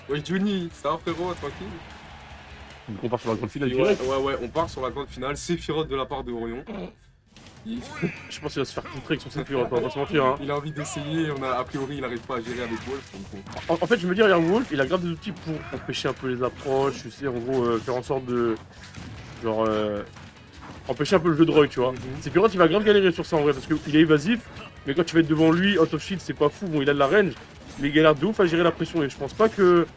Ouais, Johnny, ça va frérot, tranquille. Donc on part sur la grande finale Ouais, direct. ouais, on part sur la grande finale. Sephiroth de la part de Orion. Il, Je pense qu'il va se faire contrer avec son Sephiroth, on va pas se mentir. Hein. il a envie d'essayer, a priori il n'arrive pas à gérer avec Wolf. Donc bon. En fait, je me dis, regarde, Wolf, il a grave des outils pour empêcher un peu les approches, tu sais, en gros, faire en sorte de. Genre. Empêcher un peu le jeu de rogue, tu vois. Sephiroth, il va grave galérer sur ça en vrai, parce qu'il est évasif, mais quand tu vas être devant lui, out of shield, c'est pas fou. Bon, il a de la range, mais il galère de ouf à gérer la pression, et je pense pas que.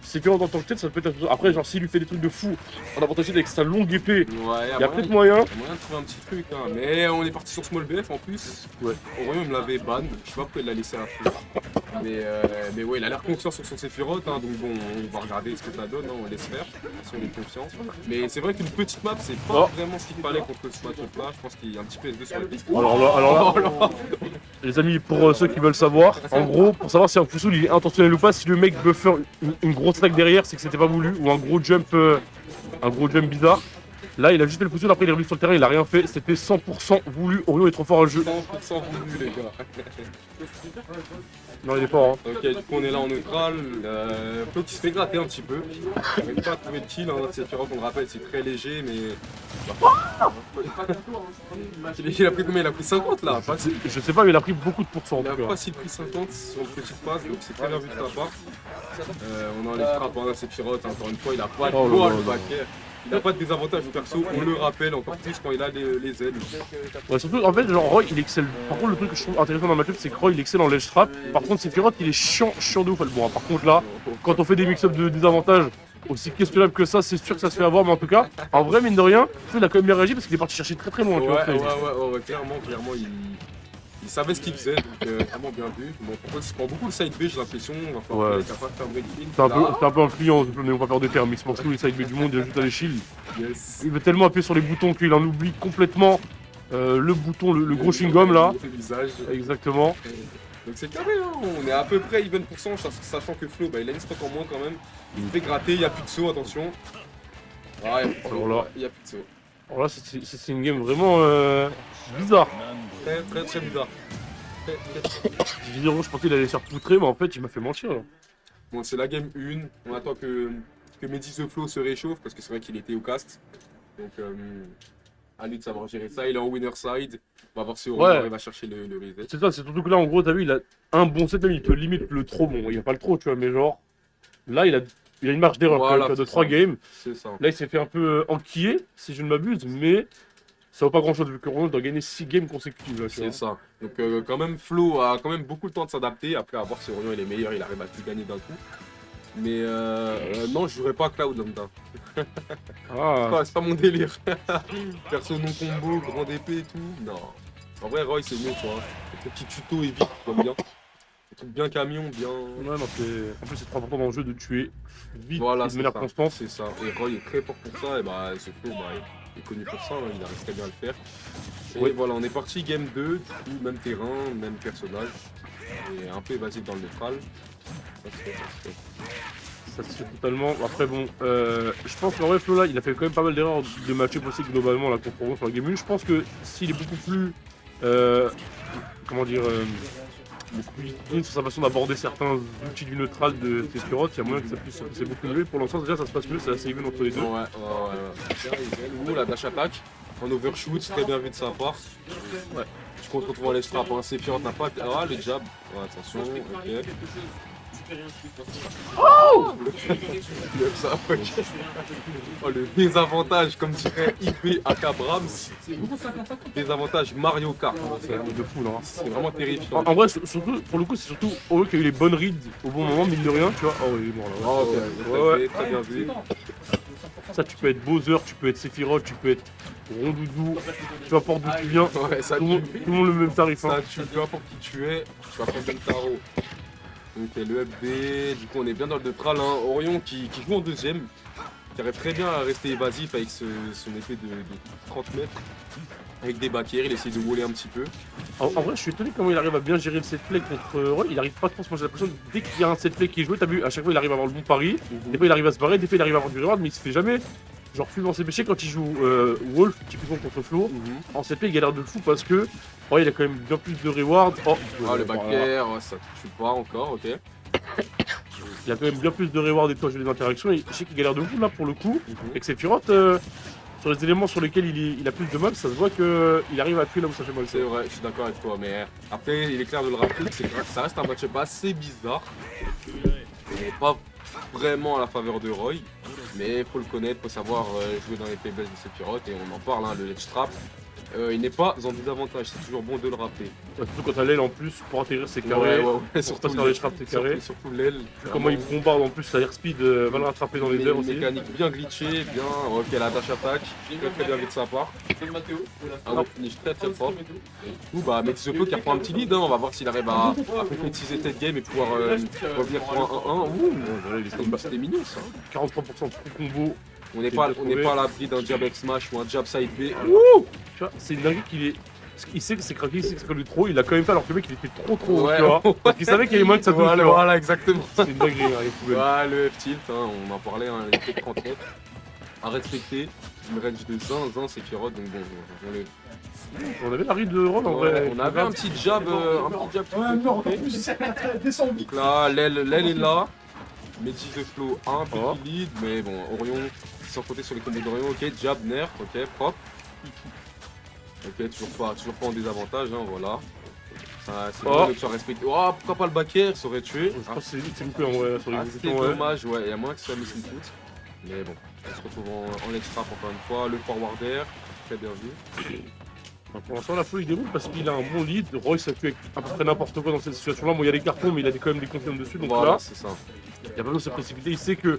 Sephiroth en tant que tête, ça peut être. Après, genre, s'il lui fait des trucs de fou en avantage avec sa longue épée, Ouais, il y a peut-être moyen. Il y a moyen de trouver un petit truc, hein. Mais on est parti sur Small BF en plus. Ouais. Orion me l'avait ban, je sais pas pourquoi il l'a laissé à la fin. Mais ouais, il a l'air confiant sur son Sephiroth, hein, donc bon, on va regarder ce que ça donne, hein, on laisse faire, si on est confiant. Mais c'est vrai qu'une petite map, c'est pas vraiment ce qu'il fallait contre ce match-up là, je pense qu'il y a un petit peu S2 sur la piste. Alors là, les amis, pour ceux qui veulent savoir, en gros, pour savoir si un Fusul il est intentionnel ou pas, si le mec buffer une grosse attaque derrière, c'est que c'était pas voulu, ou un gros jump bizarre. Là, il a juste fait le Fusul, après il est revenu sur le terrain, il a rien fait, c'était 100% voulu. Orion est trop fort à le jeu. 100% voulu les gars. Non, il est fort, hein. Ok, du coup on est là en neutral, Flo qui se fait gratter un petit peu, il n'arrive pas à trouver de kill, hein. Sephiroth on le rappelle c'est très léger mais... Il a pris combien? Il a pris 50 là, pas si... Je sais pas, mais il a pris beaucoup de pourcents en Il a tout cas. pas si pris 50 sur une petite passe, donc c'est très bien vu de sa part. On enlève frappe pendant Sephiroth, encore une fois il a pas de poids le backer. Il n'a pas de désavantage perso, on le rappelle encore plus quand il a les ailes. Ouais, surtout, en fait, genre Roy il excelle. Par contre, le truc que je trouve intéressant dans le match-up, c'est que Roy il excelle en ledge trap. Par contre, Sephiroth il est chiant de ouf. Bon, par contre, là, quand on fait des mix-up de désavantages aussi questionnables que ça, c'est sûr que ça se fait avoir, mais en tout cas, en vrai, mine de rien, il a quand même bien réagi parce qu'il est parti chercher très loin. Ouais, clairement, il savait ce qu'il faisait, donc vraiment bien vu. Bon, par contre, il se prend beaucoup le side B, j'ai l'impression. Il va falloir qu'il capable de faire break-in. C'est un peu un client, ne pas faire de termes. Il se mange tous les side B du monde, il ajoute à les shields. Yes. Il veut tellement appuyer sur les boutons qu'il en oublie complètement le bouton, le gros chewing-gum là. Le visage. Exactement. Donc c'est carré, hein. On est à peu près even %, sachant que Flo, il a une stock en moins quand même. Il fait gratter, il n'y a plus de saut, attention. Ah, il n'y a plus de saut. Alors là, c'est une game vraiment bizarre. Très bizarre. Je pensais qu'il allait se faire poutrer, mais en fait, il m'a fait mentir. Là. Bon, c'est la game 1. On attend que Mehdi The Flow se réchauffe parce que c'est vrai qu'il était au cast. Donc, à lui de savoir gérer ça. Il est en winner side. On va voir si Orion arrive à chercher le reset. C'est ça, c'est surtout que là, en gros, t'as vu, il a un bon set, même il peut limite le trop. Bon, il va pas le trop, tu vois, mais genre, là, il a une marge d'erreur Voilà, de 3 games. C'est ça. Là, il s'est fait un peu enquiller, si je ne m'abuse, mais ça vaut pas grand chose vu que Orion doit gagner 6 games consécutives. C'est ça. Donc, quand même, Flo a quand même beaucoup le temps de s'adapter. Après, à voir si Orion il est meilleur, il arrive à tout gagner d'un coup. Mais non, je jouerai pas à Cloud lambda. C'est pas mon délire. Perso non combo, grande épée et tout. Non. En vrai, Roy c'est mieux, tu vois. Des petits tutos et vite, comme bien. Des trucs bien camion, bien. Ouais, non, en plus, c'est trop important dans le jeu de tuer vite voilà, et de manière constante. C'est ça. Et Roy est très fort pour ça. Et bah, ce flow, il est connu pour ça. Hein. Il arrive très bien à le faire. Et voilà, on est parti game 2. Du coup, même terrain, même personnage. Et un peu évasif dans le neutral. Ça se fait totalement. Après, bon, je pense qu'en vrai, Flo là, il a fait quand même pas mal d'erreurs de match-up aussi globalement là, contre Orion sur la game 1. Je pense que s'il est beaucoup plus. Comment dire. Beaucoup plus discipliné sur sa façon d'aborder certains outils du neutral de Sephiroth, il y a moyen que ça puisse se passer beaucoup mieux. Pour l'instant, déjà, ça se passe mieux, c'est assez even entre les deux. Ouais. Ouh, la dash attack. En overshoot, c'est très bien vu de sa part. Ouais. Tu comptes retrouver les straps, hein. Sephiroth n'a pas. Ah, les jabs. Ouais, attention, ok. Oh le désavantage, comme dirait IP Akabrams, désavantage Mario Kart. C'est de fou là. C'est vraiment terrifiant. En vrai, surtout, pour le coup, c'est surtout Orion qui a eu les bonnes reads au bon moment, mine de rien, tu vois. Oh, il est mort là. Oh, ok, très bien vu. Ça, tu peux être Bowser, tu peux être Sephiroth, tu peux être Rondoudou, peu importe d'où tu viens, Ouais, ça tout le monde le même tarif. Hein. Ça tue, peu importe qui tu es, tu vas prendre le tarot. Ok, le FD, du coup on est bien dans le neutral, hein. Orion qui joue en deuxième, qui arrive très bien à rester évasif avec son épée de 30 mètres. Avec des backers, il essaie de voler un petit peu. En vrai, je suis étonné comment il arrive à bien gérer le set play contre Roy. Il arrive pas trop, moi j'ai l'impression que dès qu'il y a un set play qui est joué, t'as vu, à chaque fois il arrive à avoir le bon pari. Des fois il arrive à se barrer, des fois il arrive à avoir du reward, mais il se fait jamais. Genre, fume dans ses péchés quand il joue Wolf, typiquement contre Flo. En set play, il galère de fou parce que il a quand même bien plus de reward. Le backer, ça tue pas encore, ok. il a quand même bien plus de reward et toi, j'ai des interactions. Et je sais qu'il galère de fou là pour le coup. Et que Sephiroth, sur les éléments sur lesquels il a plus de mal, ça se voit qu'il arrive à tuer là où ça fait mal. C'est vrai, je suis d'accord avec toi, mais après, il est clair de le rappeler que ça reste un match-up assez bizarre. Il n'est pas vraiment à la faveur de Roy, mais il faut le connaître, il faut savoir jouer dans les faiblesses de Sephiroth, et on en parle, hein, le ledge trap. Il n'est pas en désavantage, c'est toujours bon de le rappeler. Surtout quand t'as l'aile en plus pour atterrir ses carrés. Surtout quand les trappes, c'est carré. Surtout l'aile. Comment il bombarde en plus, sa airspeed va le rattraper dans les airs aussi. Mécanique bien glitchée, bien. Ok, la dash attaque, très bien vu de sa part. Ah ouais, finish très fort. Ouh bah, Metisoplo qui reprend un petit lead, hein. On va voir s'il arrive à concrétiser cette game et pouvoir revenir pour un 1-1. Ouh, c'était mignon ça. 43% de combo. On n'est pas à l'abri d'un jab X smash ou un jab side B. Ouh, tu vois, c'est une dinguerie qu'il est. Il sait que c'est craqué, il sait que c'est craqué trop, il a quand même fait alors que le mec il était trop haut, tu vois. Parce qu'il savait qu'il y avait moins que ça touche. Voilà, exactement. C'est une dinguerie, hein, les poubelles. Ouais, le F-tilt, hein, on en parlait, hein, les F 30 mètres. À respecter, une range de zinzin, Sephiroth, donc bon, on avait la ride de Ron en vrai. On avait un petit jab, donc là, l'aile est là. Métis de flow, un petit lead, mais bon, Orion, sans compter sur les combos d'Orion, ok, jab, nerf, ok, propre. Ok, toujours pas en désavantage, hein, voilà. C'est bon que tu sois respecté. Oh, pourquoi pas le back air, ça aurait tué. Je pense que c'est loupé en vrai sur l'exécution. C'est dommage, ouais, il y a moins que ça miss input. Mais bon, on se retrouve en ledge trap encore une fois. Le forward air, très bien vu. Pour l'instant, la folie il déroule parce qu'il a un bon lead. Roy, ça tue avec à peu près n'importe quoi dans cette situation-là. Bon, il y a des cartons, mais il a quand même des confirmes dessus. Donc voilà, là, c'est ça. Il n'y a pas besoin de se précipiter. Il sait que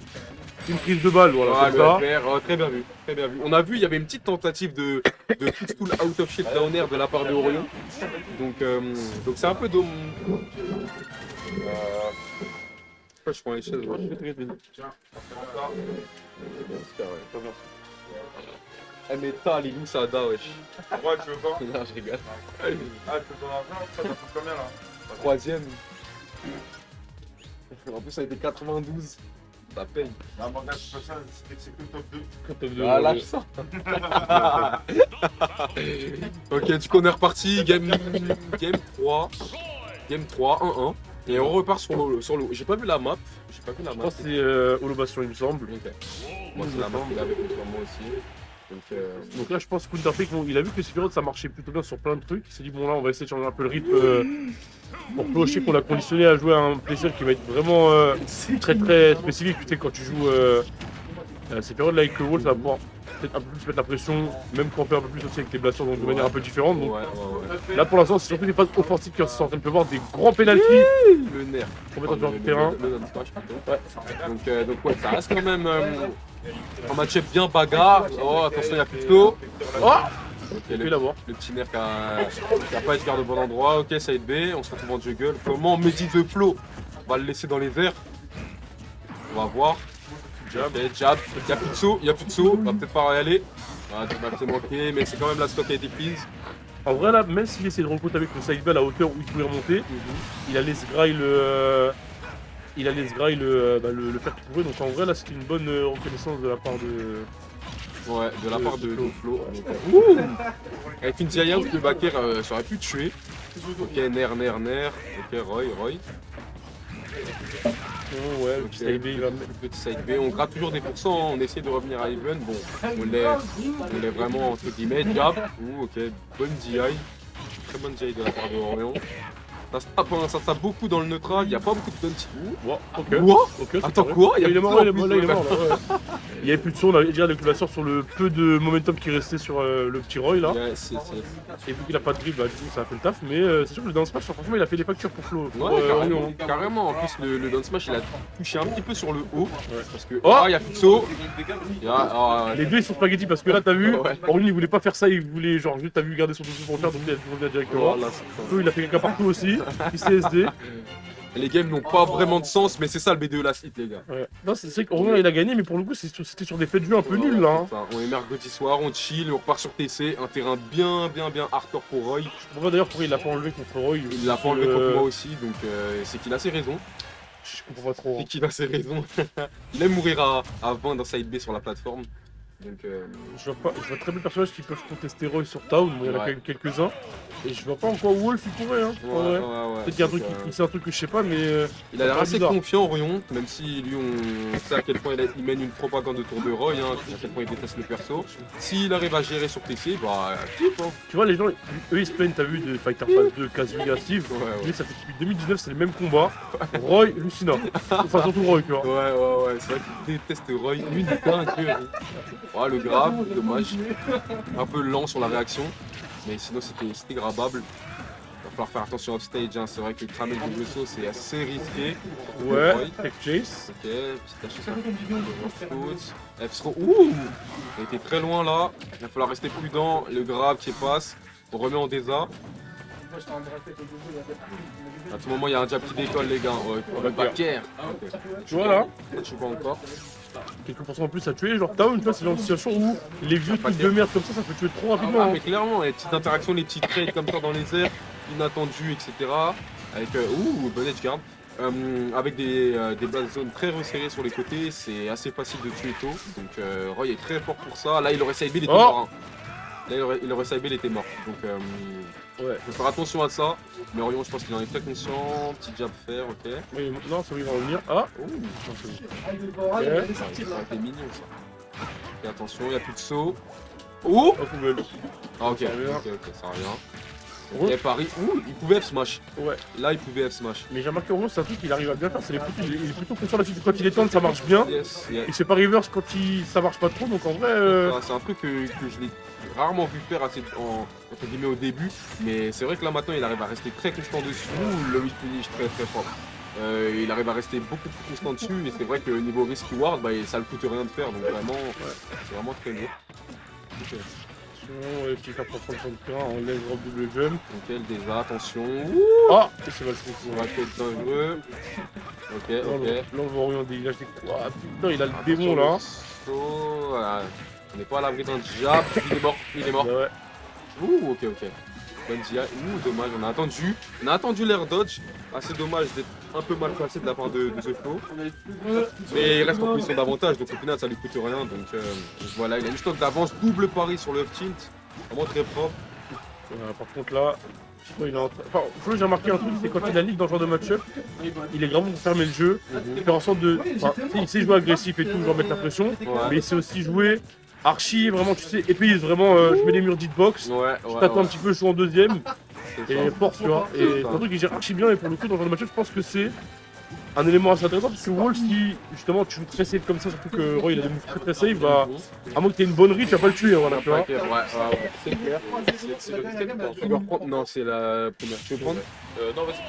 une prise de balle, voilà, ah, comme ça. très bien vu, très bien vu. On a vu, il y avait une petite tentative de footstool out of shit down air de la part de Orion. Donc c'est un peu dommage. Je prends les chaises. Eh mais t'as les loups ça da wesh. Ouais, tu veux pas? Non, je rigole. Ah, tu peux ton argent? Ça coûte combien là? Troisième. En plus ça a été 92. Ça paye. Ah, mon gars, c'est pas ça, c'est que le top 2. Ah, lâche ça. Ok, du coup on est reparti. Game 3. Game 3, 1-1. Et on repart sur le. J'ai pas vu la map. Je pense que c'est Holobation, il me semble. Ok. Moi c'est la map qu'il avait contre moi aussi. Donc là, je pense que Counterfake, il a vu que Sephiroth ça marchait plutôt bien sur plein de trucs. Il s'est dit, bon, là, on va essayer de changer un peu le rythme pour clocher qu'on l'a conditionné à jouer à un plaisir qui va être vraiment très très spécifique. Tu sais, quand tu joues Sephiroth là avec le wall, ça va pouvoir peut-être un peu plus mettre la pression, même quand on fait un peu plus aussi avec les blasters, donc de manière un peu différente. Donc, là, pour l'instant, c'est surtout des phases offensives qui sont en train de voir des grands pénaltys. Le nerf. Pour mettre sur le terrain. Donc ouais, ça reste quand même un match-up bien bagarre. Oh, attention, il y a plus de flow. Oh okay, le petit nerf qui a pas été garde au bon endroit. Ok, side B, on se retrouve en juggle. Comment Mehdi de flow? On va le laisser dans les airs. On va voir. Jab. Okay, jab. Il n'y a plus de saut, on va peut-être pas y aller. Ah, c'est manqué, mais c'est quand même la stock qui a été prise. En vrai là, même s'il essaie de recouper avec le side B à la hauteur où il pouvait remonter, il a laissé graille le faire qu'il pouvait. Donc en vrai là c'était une bonne reconnaissance de la part de... Ouais, de la part de Flo. Avec une Zaya où le backer ça aurait pu tuer. Ok, nerf. Ok, Roy. Oh ouais, le petit side B, il va petit side B. On gratte toujours des pourcents, hein. On essaie de revenir à even. Bon, on l'est vraiment entre guillemets. Jab. Ok, bonne DI. Très bonne DI de la part de Orion. Ça se tape beaucoup dans le neutral, il n'y a pas beaucoup de punch. Ok. Attends, quoi? Il est mort là. Il n'y avait plus de son, on avait déjà des coups sur le peu de momentum qui restait sur le petit Roy là. Et vu qu'il n'a pas de dribble, bah, du coup ça a fait le taf, mais c'est sûr que le down smash, franchement, il a fait des factures pour Flo. Ouais, carrément. En plus, le down smash, il a touché un petit peu sur le haut. Parce que, il n'y a plus de saut. Les deux ils sont spaghetti parce que là, t'as vu, Orion il voulait pas faire ça, il voulait genre juste, t'as vu, garder son dessus pour le faire, donc il a dû revenir directement. Flo, il a fait quelqu'un partout aussi. ICSD. Les games n'ont pas vraiment de sens, mais c'est ça le B2 Last Hit, les gars. Ouais. Non, c'est vrai qu'Orion il a gagné, mais pour le coup c'était sur des faits de jeu un peu nuls là. On est mercredi soir, on chill, on repart sur TC, un terrain bien hardcore pour Roy. Je comprends d'ailleurs pourquoi il l'a pas enlevé contre Roy. Il l'a pas enlevé contre moi aussi, donc c'est qu'il a ses raisons. Je comprends pas trop. C'est qu'il a ses raisons. Il aime mourir à 20 dans side B sur la plateforme. Donc, Je vois très bien de personnages qui peuvent contester Roy sur Town, bon, il y en a Ouais. quelques-uns. Et je vois pas encore Wolf il pourrait, hein. en vrai. Peut-être qu'il y a un truc, c'est un truc que je sais pas, mais. Il a l'air pas assez bizarre. confiant, Orion, même si lui, on sait à quel point il mène une propagande autour de Roy, hein, à quel point il déteste le perso. S'il arrive à gérer sur PC, bah, kiff, hein. Tu vois, les gens, eux ils se plaignent, t'as vu, de Fighter Pass 2, Kazuya, Steve. Ouais. Lui, ça fait depuis 2019, c'est les mêmes combats. Roy, Lucina. Enfin, surtout Roy, tu vois. Ouais, c'est vrai qu'il déteste Roy, lui, il est un dieu. Ouais, le grave, dommage. Un peu lent sur la réaction, mais sinon c'était grabable. Il va falloir faire attention off stage, hein. C'est vrai que cramer le double saut c'est assez risqué. Ouais, Roy. Tech Chase. Ok, petit lâcher F-throw. Ouh! Il a été très loin là. Il va falloir rester prudent. Le grab qui passe. On remet en désa. À tout moment, il y a un jab qui décolle, les gars. Ouais, le backer. Ok. Tu vois là, Je suis pas encore. quelques pourcents en plus à tuer. Genre, Town, tu vois, c'est genre une situation où les vieux trucs de merde comme ça peut tuer trop rapidement. Ah, hein. mais clairement, les petites interactions, les petits trades comme ça dans les airs, inattendus, etc. Avec. Ouh, bon edge guard. Avec des bases zones très resserrées sur les côtés, c'est assez facile de tuer tôt. Donc Roy est très fort pour ça. Là, il aurait saibé, il était mort. Hein. Là, il aurait saibé, il était mort. Donc, Ouais. faut faire attention à ça. Mais Orion, je pense qu'il en est très conscient. Petit jab faire, ok. Oui, non, ça va, il va revenir. Ah, Ouh, non, c'est bon. Ok. ça aurait été mignon ça. Et attention, il n'y a plus de saut. Ouh! Oh, poubelle. Ah, ok, Ça revient. ok, ça revient. Ouh. Ok, Paris. Ouh, il pouvait F-smash. Ouais. Là, il pouvait F-smash. Mais j'ai remarqué Orion, c'est un truc qu'il arrive à bien faire, c'est les coups, il est plutôt conscient là-dessus. Quand il est tendre, ça marche bien. Yes, yes. Et c'est pas reverse quand ça marche pas trop, donc en vrai. Ah, c'est un truc que je l'ai rarement vu faire entre guillemets au début, mais c'est vrai que là maintenant il arrive à rester très constant dessus, le whip finish très très fort. Il arrive à rester beaucoup plus constant dessus, mais c'est vrai que niveau risk reward, bah, ça le coûte rien de faire, donc vraiment, c'est vraiment très lourd. Ok, Ouais, petit cap pour prendre son terrain, on lève drop double jump. nickel, déjà, attention. Ah, et c'est mal fait. On va être dangereux. Ok, ok. Là, on voit Orion dégage des coups. Ah putain, il a le démon là. Voilà. On n'est pas à l'abri d'un jab, il est mort. Ouais. Ouh, ok. Bonne DI. Ouh, dommage, on a attendu l'air dodge. Assez dommage d'être un peu mal placé de la part de The Flow. Mais il reste en position d'avantage, donc au final ça lui coûte rien. Donc voilà, il a une stock d'avance, double pari sur le tilt. Vraiment très propre. Par contre là, Flo, il est en train. Enfin, Flo, j'ai remarqué un truc, c'est quand il a ligue dans ce genre de match-up, il est vraiment pour fermer le jeu, faire en sorte de. Enfin, il sait jouer agressif et tout, genre mettre la pression, mais il sait aussi jouer archi, vraiment, tu sais, épéiste, vraiment, je mets les murs d'hitbox, je t'attends un petit peu, je suis en deuxième, et force, tu vois. Et c'est un truc qui gère archi bien, et pour le coup, dans ce genre de match-up, je pense que c'est un élément assez intéressant, parce que Wolf, si justement tu joues très safe comme ça, surtout que Roy il a des moves très safe, bah, à moins que tu aies une bonne reach, tu vas pas le tuer, voilà, tu vois. Ouais, c'est clair. C'est le deuxième. Tu veux reprendre? Non, c'est la première. Tu veux prendre? Non, vas-y.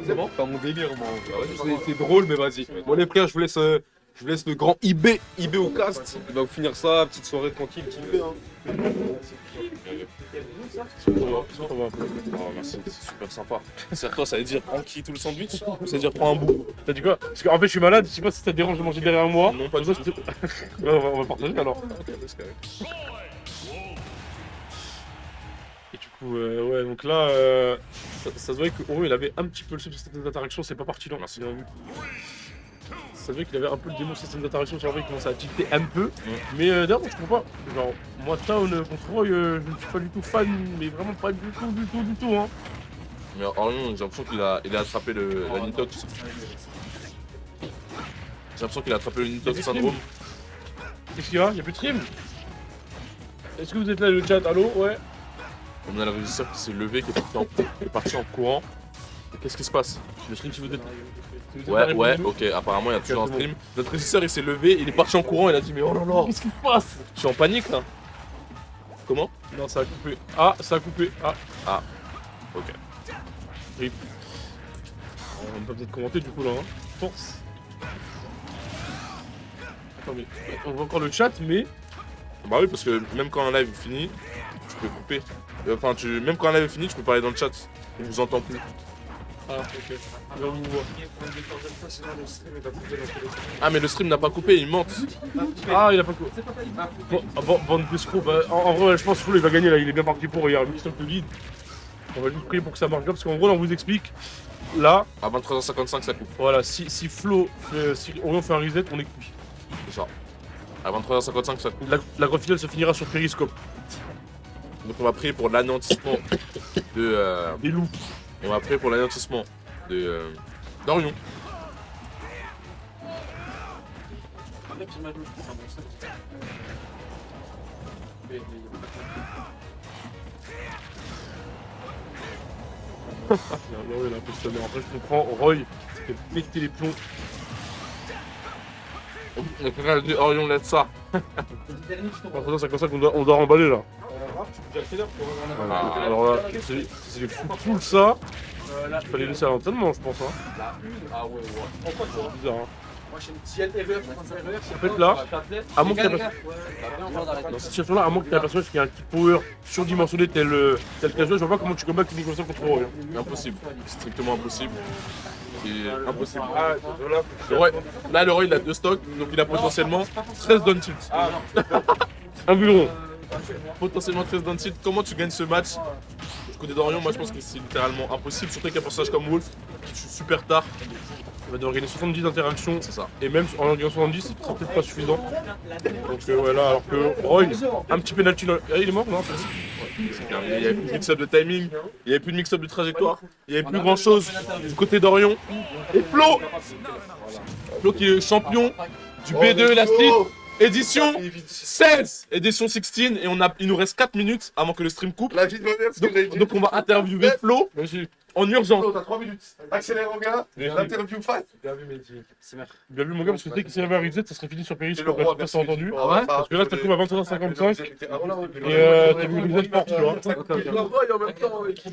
C'est bon? Pas mon délire, moi. C'est drôle, mais vas-y. Bon, les frères, je vous laisse le grand IB au cast. Il va vous finir ça, petite soirée tranquille, kiffer. Hein. Oh, merci, c'est super sympa. C'est-à-dire, ça veut dire prends qui tout le sandwich ou ça veut dire prends un bout? T'as dit quoi? Parce qu'en fait, je suis malade, je sais pas si ça te dérange de manger derrière moi. Non, pas du tout. Ouais, on va partager alors. Et du coup, ouais, donc là, ça se voyait que Oro il avait un petit peu le système d'interaction, c'est pas parti lent. Merci. Ça se voyait qu'il avait un peu le démon système d'interaction, sur vrai qu'il commençait à tilter un peu. Mais d'ailleurs, je comprends pas. Genre, moi, Town contre Roy, je ne suis pas du tout fan, mais vraiment pas du tout, hein. Mais Orion, j'ai l'impression qu'il a attrapé la Nintox. J'ai l'impression qu'il a attrapé le Nintox syndrome. Qu'est-ce qu'il y a? Y'a plus de stream? Est-ce que vous êtes là, le chat? Allô? Ouais. On a le régisseur qui s'est levé, qui est parti en courant. Et qu'est-ce qui se passe? Le stream, si vous êtes. Ouais, ok, apparemment il y a toujours un stream. Notre régisseur il s'est levé, il est parti en courant, il a dit mais oh là là, Qu'est-ce qui se passe? je suis en panique là. Comment? Non, ça a coupé. Ah, ça a coupé. Ah. Ok. Rip. On va peut-être commenter du coup là. Hein. Force. Attends, mais on voit encore le chat, mais. Bah oui, parce que même quand un live est fini, tu peux couper. Enfin, même quand un live est fini, tu peux parler dans le chat. On vous entend plus. Ah, ok. Là, on vous voit. Ah, mais le stream n'a pas coupé, il mente. Ah, il a pas coupé. Bon, bande d'escrocs. Bah, en vrai, je pense que Flo il va gagner là. Il est bien parti pour. Regarde, le stop de lead. On va juste prier pour que ça marche bien. Parce qu'en gros, là, on vous explique. Là, À 23h55, ça coupe. voilà, si Flo, si Orion fait un reset, on est cuit. C'est ça. À 23h55, ça coupe. La grande finale se finira sur Periscope. Donc on va prier pour l'anéantissement de... Des loups. On va prier pour l'anéantissement de d'Orion. Ouais, il a un peu sonné. Après, je comprends. Roy, c'est fait péter les plombs. Le frère de Orion laisse ça. Après, c'est comme ça qu'on doit remballer là. Alors là, c'est les full ça. Il fallait laisser à l'entraînement, je pense. Hein. Ah ouais, ouais. C'est bizarre. Hein. Moi, je suis une petite ever. En fait, là, à moins que dans cette situation-là, à moins que tu aies un personnage qui a un kit power surdimensionné tel casual, je vois pas comment tu combats une comme ça contre Roy. Impossible. Strictement impossible. C'est impossible. Ah, Le Roy, là, le Roy, il a 2 stocks, donc il a potentiellement 13 down tilt. Un buron. Potentiellement 13 down tilt. Comment tu gagnes ce match? Du côté d'Orion, moi je pense que c'est littéralement impossible. Surtout avec un personnage comme Wolf qui tue super tard. Il va devoir gagner 70 d'interactions. C'est ça. Et même en gagnant 70, c'est peut-être pas suffisant. Donc voilà, alors que Roy, un petit penalty. Ah, il est mort, non? C'est clair. Il n'y avait plus de mix-up de timing, il n'y avait plus de mix-up de trajectoire, il n'y avait plus grand chose du côté d'Orion. Et Flo! Flo qui est champion du B2 Elastic, édition 16, édition 16, et il nous reste 4 minutes avant que le stream coupe. La vie de ma mère, c'est ce que j'avais dit. Donc on va interviewer Flo en urgence. Flo, t'as 3 minutes. Accélère mon gars. L'interview fast. Bien vu, Mehdi. Bien vu mon gars, parce que dès qu'il s'est arrivé, ça serait fini sur C'est le Periscope, roi, là, tu pas entendu. Ah ouais. Parce que là, t'as trouvé à 23h55 et Et t'as vu une nouvelle porte, tu vois.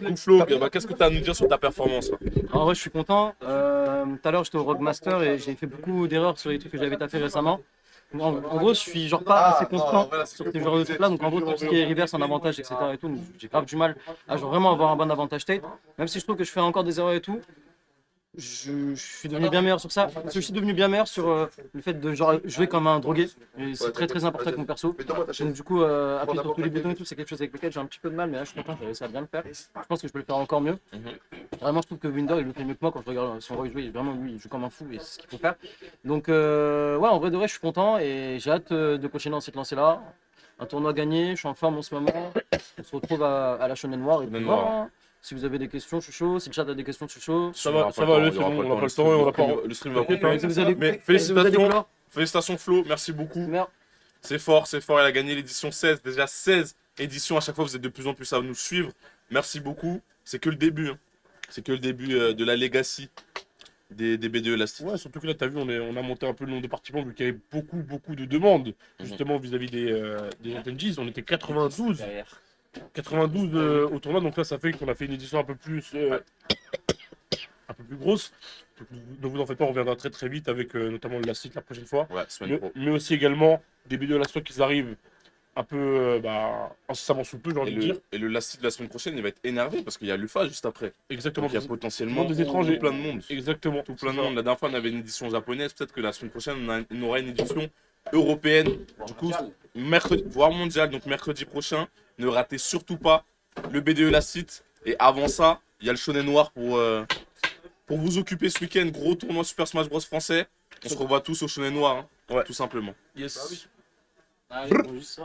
Donc Flo, bah, qu'est-ce que tu as à nous dire sur ta performance là? En vrai, je suis content. Tout à l'heure, j'étais au Rockmaster et j'ai fait beaucoup d'erreurs sur les trucs que j'avais taffé récemment. En gros, je suis genre pas assez constant sur ces genres de trucs là. Donc, en gros, tout ce qui est reverse en avantage, etc. et tout, j'ai grave du mal à genre vraiment avoir un bon avantage state. Même si je trouve que je fais encore des erreurs et tout. Je suis devenu bien meilleur sur ça. Parce que je suis devenu bien meilleur sur le fait de genre jouer comme un drogué. Et c'est très très important avec mon perso. Donc du coup, appuyer sur tous les boutons et tout, c'est quelque chose avec lequel j'ai un petit peu de mal, mais là je suis content, j'ai réussi à bien le faire. Je pense que je peux le faire encore mieux. Vraiment, je trouve que Winder il le fait mieux que moi quand je regarde son Roy jouer. Vraiment, lui, il joue comme un fou et c'est ce qu'il faut faire. Donc ouais, en vrai de vrai, je suis content et j'ai hâte de continuer dans cette lancée-là. Un tournoi gagné, je suis en forme en ce moment. On se retrouve à la Shonen Noire. Et puis, voilà. Si vous avez des questions, je suis chaud. Si le chat a des questions, je suis chaud. Ça va aller, c'est bon, on n'a pas le temps et on n'a pas. Le stream va couper. Mais félicitations Flo, merci beaucoup. C'est fort, elle a gagné l'édition 16, déjà 16 éditions, à chaque fois vous êtes de plus en plus à nous suivre. Merci beaucoup, c'est que le début, hein. C'est que le début de la legacy des B2 Elastic. Ouais, surtout que là, t'as vu, on a monté un peu le nombre de participants vu qu'il y avait beaucoup de demandes, justement vis-à-vis des NTNGs. On était 92 au tournoi, donc là, ça fait qu'on a fait une édition un peu plus grosse. Ne vous en faites pas, on reviendra très vite avec notamment le Elastic la prochaine fois. Ouais, semaine pro. Mais aussi également des B2 Elastic qui arrivent un peu incessamment sous peu, j'ai envie de dire. Et le Elastic de la semaine prochaine, il va être énervé parce qu'il y a l'UFA juste après. Exactement. Donc, il y a potentiellement des étrangers. plein de monde. Exactement. Tout plein de monde. La dernière fois, on avait une édition japonaise. Peut-être que la semaine prochaine, on aura une édition européenne. Du coup, mercredi, voire mondiale. Donc mercredi prochain, ne ratez surtout pas le B2 Elastic. Et avant ça, il y a le Shonen Noir pour vous occuper ce week-end. Gros tournoi Super Smash Bros français. On se revoit tous au Shonen Noir, hein, tout simplement. Yes. Allez, bon, juste ça.